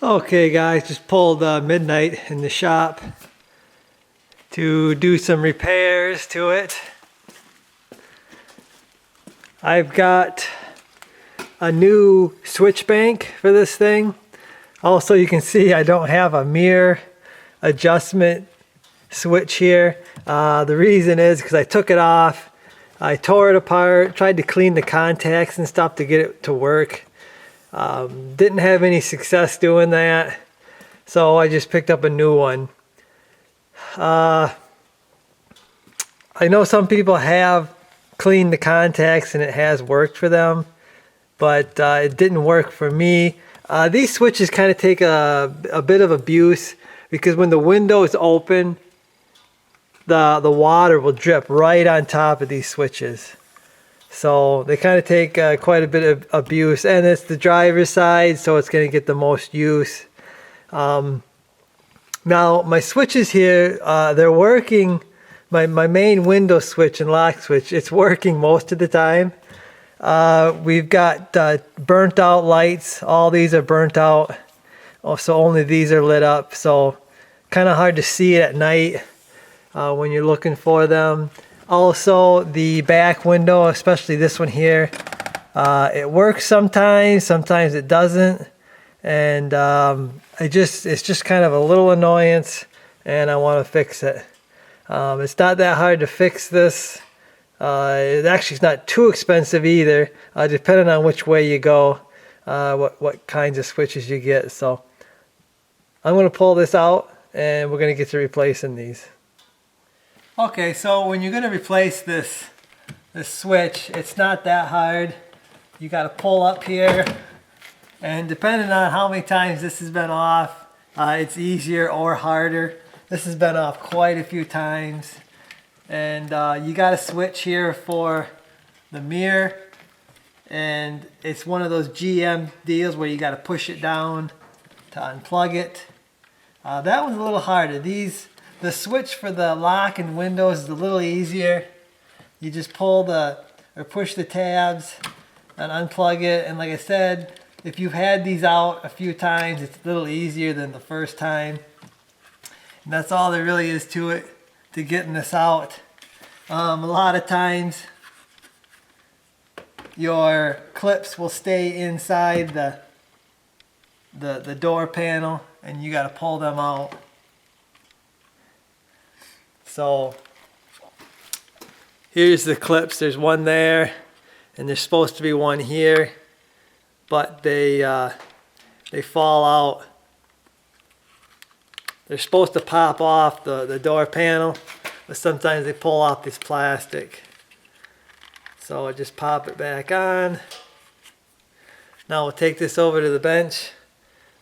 Okay guys, just pulled midnight in the shop to do some repairs to it. I've got a new switch bank for this thing. Also, you can see I don't have a mirror adjustment switch here. The reason is because I took it off, I tore it apart, tried to clean the contacts and stuff to get it to work. Didn't have any success doing that, so I just picked up a new one. I know some people have cleaned the contacts and it has worked for them, but it didn't work for me. These switches kind of take a bit of abuse because when the window is open, the water will drip right on top of these switches. So they kind of take quite a bit of abuse, and it's the driver's side, so it's going to get the most use. Now my switches here, they're working. My main window switch and lock switch, it's working most of the time. We've got burnt out lights. All these are burnt out, so only these are lit up. So kind of hard to see it at night when you're looking for them. Also, the back window, especially this one here, it works sometimes it doesn't, and it's just kind of a little annoyance, and I want to fix it. It's not that hard to fix this. It actually is not too expensive either, depending on which way you go, what kinds of switches you get. So I'm going to pull this out, and we're going to get to replacing these. Okay, so when you're going to replace this switch, it's not that hard. You got to pull up here, and depending on how many times this has been off, it's easier or harder. This has been off quite a few times, and you got a switch here for the mirror, and it's one of those GM deals where you got to push it down to unplug it. That one's a little harder. The switch for the lock and windows is a little easier. You just pull or push the tabs and unplug it. And like I said, if you've had these out a few times, it's a little easier than the first time. And that's all there really is to it, to getting this out. A lot of times, your clips will stay inside the door panel, and you got to pull them out. So here's the clips. There's one there, and there's supposed to be one here, but they fall out. They're supposed to pop off the door panel, but sometimes they pull off this plastic. So I just pop it back on. Now we'll take this over to the bench.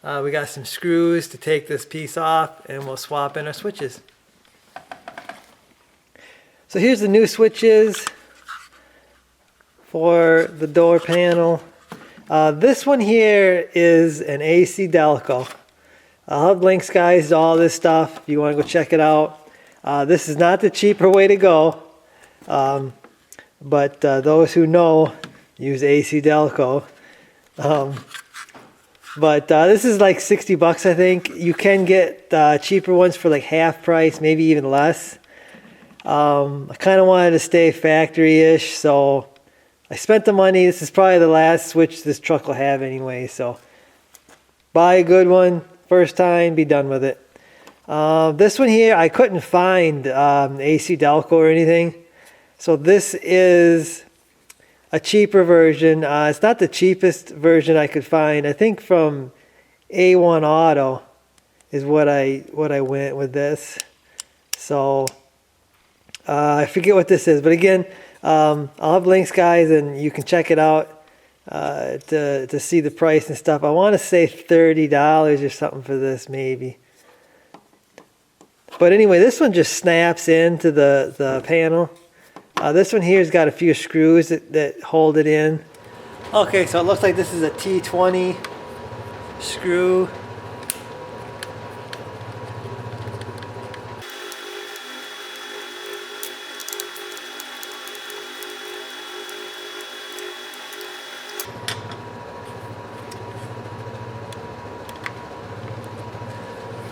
We got some screws to take this piece off, and we'll swap in our switches. So here's the new switches for the door panel. This one here is an AC Delco. I'll have links, guys, to all this stuff if you want to go check it out. This is not the cheaper way to go, but those who know use AC Delco. But this is like 60 bucks, I think. You can get cheaper ones for like half price, maybe even less. I kind of wanted to stay factory-ish, so I spent the money. This is probably the last switch this truck will have anyway, so buy a good one first time, be done with it. This one here, I couldn't find AC Delco or anything, so this is a cheaper version. It's not the cheapest version I could find. I think from A1 Auto is what I went with this. So I forget what this is, but again, I'll have links, guys, and you can check it out to see the price and stuff. I want to say $30 or something for this, maybe. But anyway, this one just snaps into the panel. This one here's got a few screws that hold it in. Okay, so it looks like this is a T20 screw.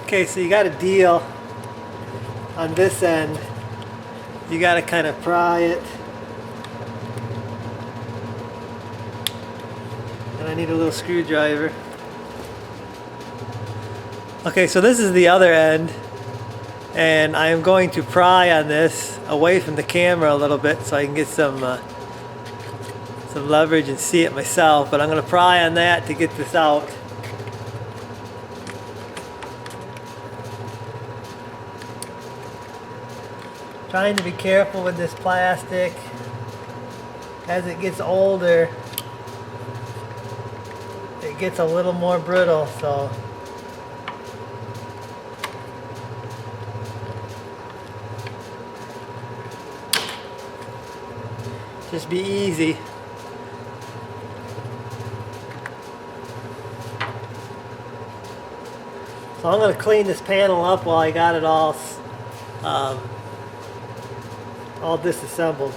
Okay, so you got a deal on this end. You got to kind of pry it. And I need a little screwdriver. Okay, so this is the other end. And I am going to pry on this away from the camera a little bit so I can get some leverage and see it myself. But I'm going to pry on that to get this out. Trying to be careful with this plastic. As it gets older, it gets a little more brittle, so just be easy. So I'm going to clean this panel up while I got it all disassembled.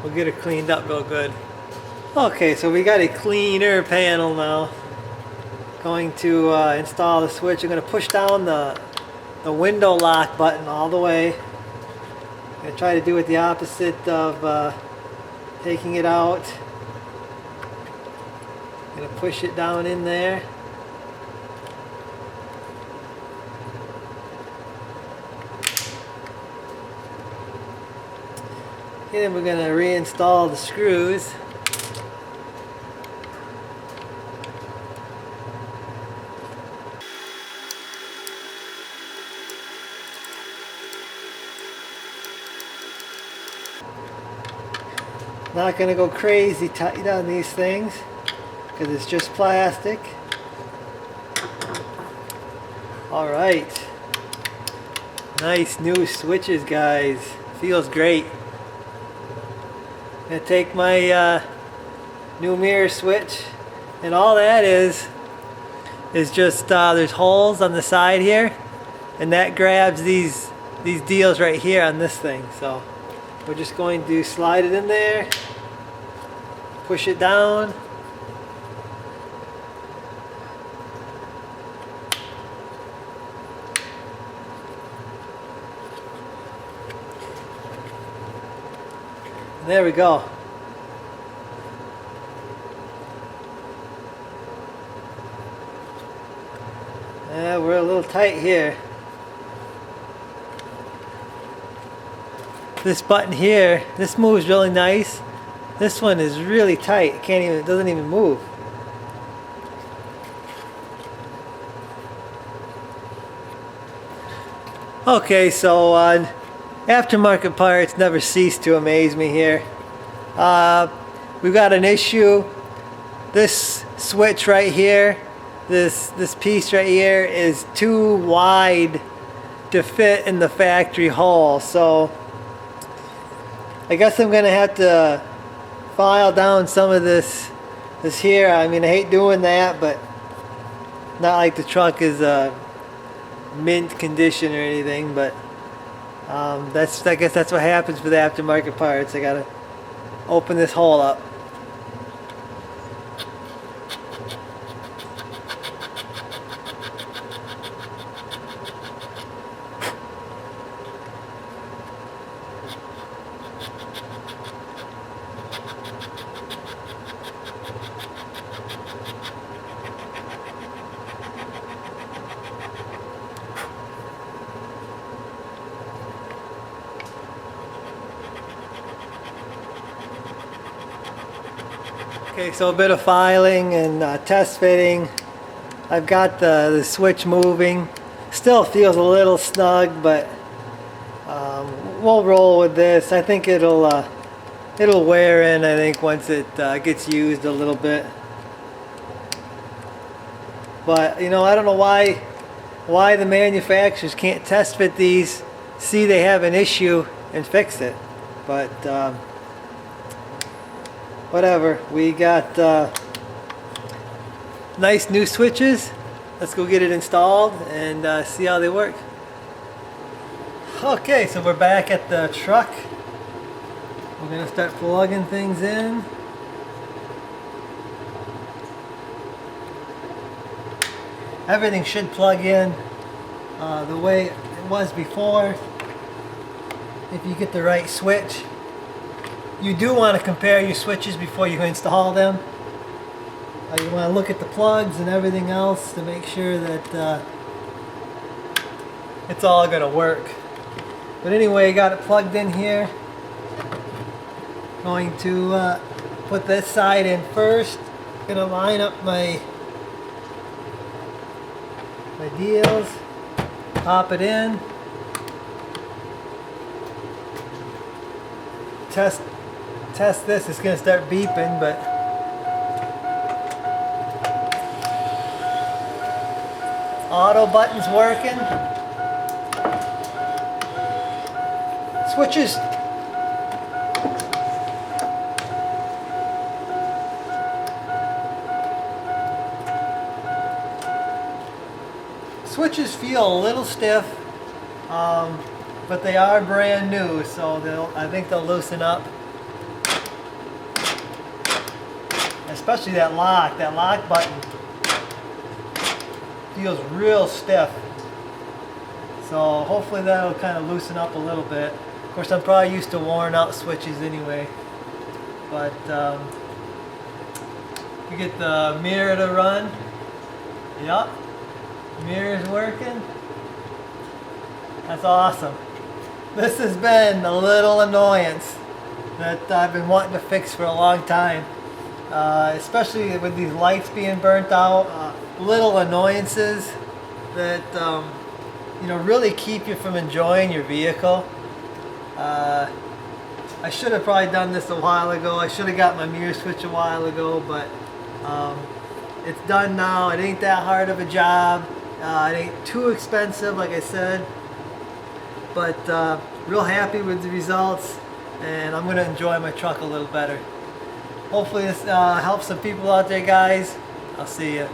We'll get it cleaned up real good. Okay, so we got a cleaner panel now. Going to install the switch. I'm going to push down the window lock button all the way. I'm going to try to do it the opposite of taking it out. I'm going to push it down in there. Okay, then we're going to reinstall the screws. Not going to go crazy tight on these things because it's just plastic. Alright. Nice new switches, guys. Feels great. I'm going to take my new mirror switch, and all that is just there's holes on the side here, and that grabs these deals right here on this thing. So we're just going to slide it in there, push it down. There we go. We're a little tight here. This button here, this moves really nice. This one is really tight. It doesn't even move. Okay, so aftermarket parts never cease to amaze me here. We've got an issue. This switch right here, this piece right here is too wide to fit in the factory hole. So I guess I'm gonna have to file down some of this here. I mean, I hate doing that, but not like the truck is mint condition or anything, but I guess that's what happens with aftermarket parts. I gotta open this hole up. Okay, so a bit of filing and test fitting. I've got the switch moving. Still feels a little snug, but we'll roll with this. I think it'll wear in, I think, once it gets used a little bit. But you know, I don't know why the manufacturers can't test fit these, see they have an issue, and fix it. But whatever, we got nice new switches. Let's go get it installed and see how they work. Okay, so we're back at the truck. We're gonna start plugging things in. Everything should plug in the way it was before. If you get the right switch. You do want to compare your switches before you install them. You want to look at the plugs and everything else to make sure that it's all going to work. But anyway, got it plugged in here. Going to put this side in first. Going to line up my deals. Pop it in. Test this. It's going to start beeping, but auto button's working. Switches. Switches feel a little stiff, but they are brand new, so I think they'll loosen up. Especially that lock button feels real stiff. So hopefully that'll kind of loosen up a little bit. Of course, I'm probably used to worn out switches anyway. But we get the mirror to run. Yep, mirror's working. That's awesome. This has been a little annoyance that I've been wanting to fix for a long time. Especially with these lights being burnt out, little annoyances that you know, really keep you from enjoying your vehicle. I should have probably done this a while ago. I should have got my mirror switch a while ago, but it's done now. It ain't that hard of a job. It ain't too expensive, like I said. But real happy with the results, and I'm going to enjoy my truck a little better. Hopefully this helps some people out there, guys. I'll see you.